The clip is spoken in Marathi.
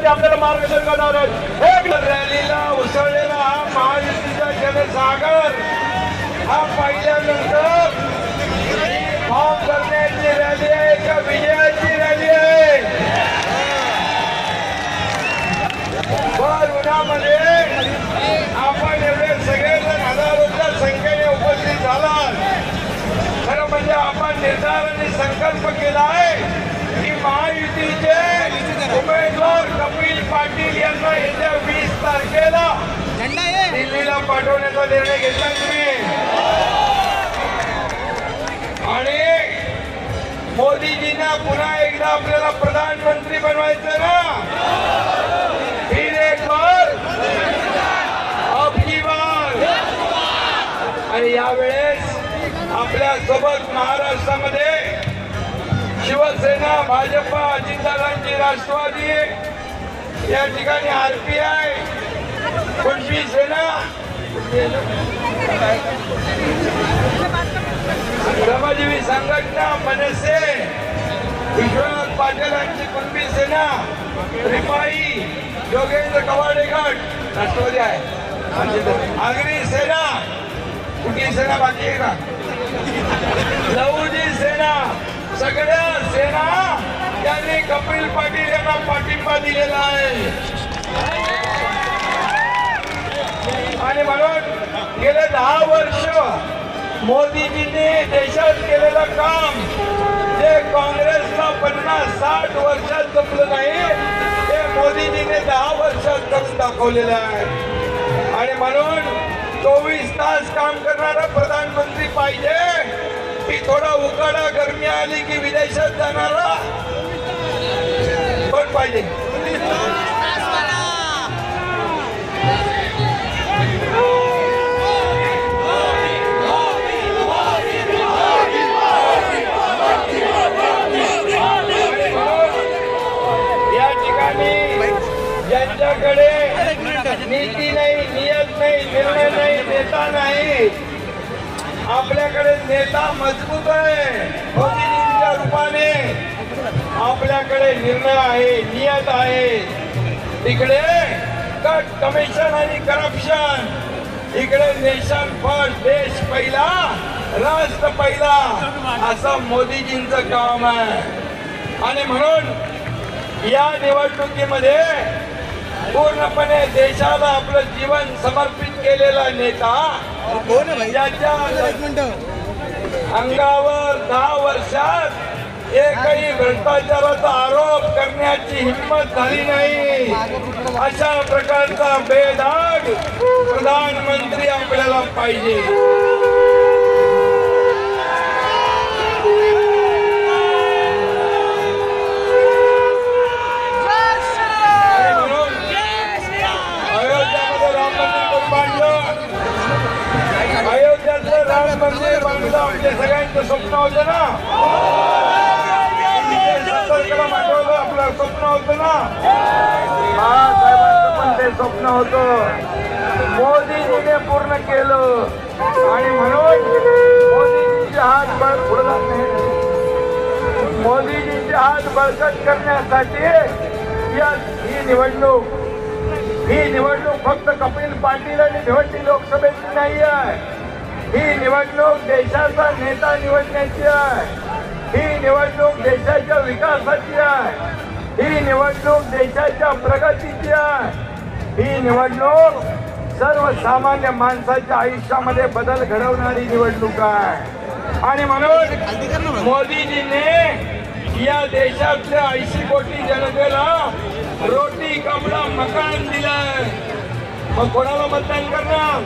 आपल्याला मार्गदर्शन करणार आहेत। रॅलीला उसळलेला हा महायुतीचा जनसागर हा पाहिल्यानंतर फॉर्म करण्याची रॅली आहे का विजयाची रॅली आहे? भर उन्हामध्ये आपण एवढे सगळेजण हजारोच्या संख्येने उपस्थित झालात। खरं म्हणजे आपण निर्धार आणि संकल्प केला आहे की महायुतीचे उमेदवार कपिल पाटील यांना येत्या 20 तारखेला दिल्लीला पाठवण्याचा निर्णय घेतला तुम्ही। आणि मोदीजींना पुन्हा एकदा आपल्याला प्रधानमंत्री बनवायचं ना, फिर एक बार अब की बार। आणि यावेळेस आपल्या सोबत महाराष्ट्रामध्ये शिवसेना, भाजपा, अजितदादांची राष्ट्रवादी, या ठिकाणी आरपीआय, कुणबी सेना, श्रमजीवी संघटना, मनसे, विश्वनाथ पाटीलांची कुणबी सेना, रिपाई, योगेंद्र कवाडे गट राष्ट्रवादी आहे, आगरी सेना, कुठली सेना बाकी आहे का, लहुजी सेना, सगळ्या सेना यांनी कपिल पाटील यांना पाठिंबा दिलेला आहे। आणि म्हणून गेले 10 वर्ष मोदीजींनी देशात केलेलं काम जे काँग्रेसला 50-60 वर्षात जमलं नाही ते मोदीजींनी 10 वर्षात करून दाखवलेलं आहे। आणि म्हणून 24 तास काम करणारा प्रधानमंत्री पाहिजे की थोडा उकाडा गरमी आली की विदेशात जाणारा पण पाहिजे? या ठिकाणी ज्यांच्याकडे नीती नाही, नियत नाही, निर्णय नाही, नेता नाही, आपल्याकडे नेता मजबूत आहे मोदीजींच्या रूपाने, आपल्याकडे निर्णय आहे, नियत आहे। तिकडे कट, कमिशन आणि करप्शन, इकडे नेशन फर्स्ट, देश पहिला, राष्ट्र पहिला, असं मोदीजींचं काम आहे। आणि म्हणून या निवडणुकीमध्ये पूर्णपणे देशाला आपलं जीवन समर्पित केलेला नेता, ज्याच्या अंगावर 10 वर्षात एकही भ्रष्टाचाराचा आरोप करण्याची हिंमत झाली नाही, अशा प्रकारचा बेदाग प्रधानमंत्री आपल्याला पाहिजे। अयोध्याचं राम मंदिर बांधलं आपल्या सगळ्यांचं स्वप्न होतं ना, आपलं स्वप्न होतं ना, साहेबांचं पण ते स्वप्न होतं, मोदीजीने पूर्ण केलं। आणि म्हणून मोदीजींचे हात मोदीजींचे हात बळकट करण्यासाठी ही निवडणूक फक्त कपिल पाटील आणि भिवंडी लोकसभेची नाही आहे, ही निवडणूक देशाचा नेता निवडण्याची आहे, ही निवडणूक देशाच्या विकासाची आहे, ही निवडणूक देशाच्या प्रगतीची आहे, ही निवडणूक सर्वसामान्य माणसाच्या आयुष्यामध्ये बदल घडवणारी निवडणूक आहे। आणि म्हणून मोदीजींनी या देशातल्या 80 कोटी जनतेला रोटी कपडा मकान दिलाय, मग कोणाला मतदान करणार?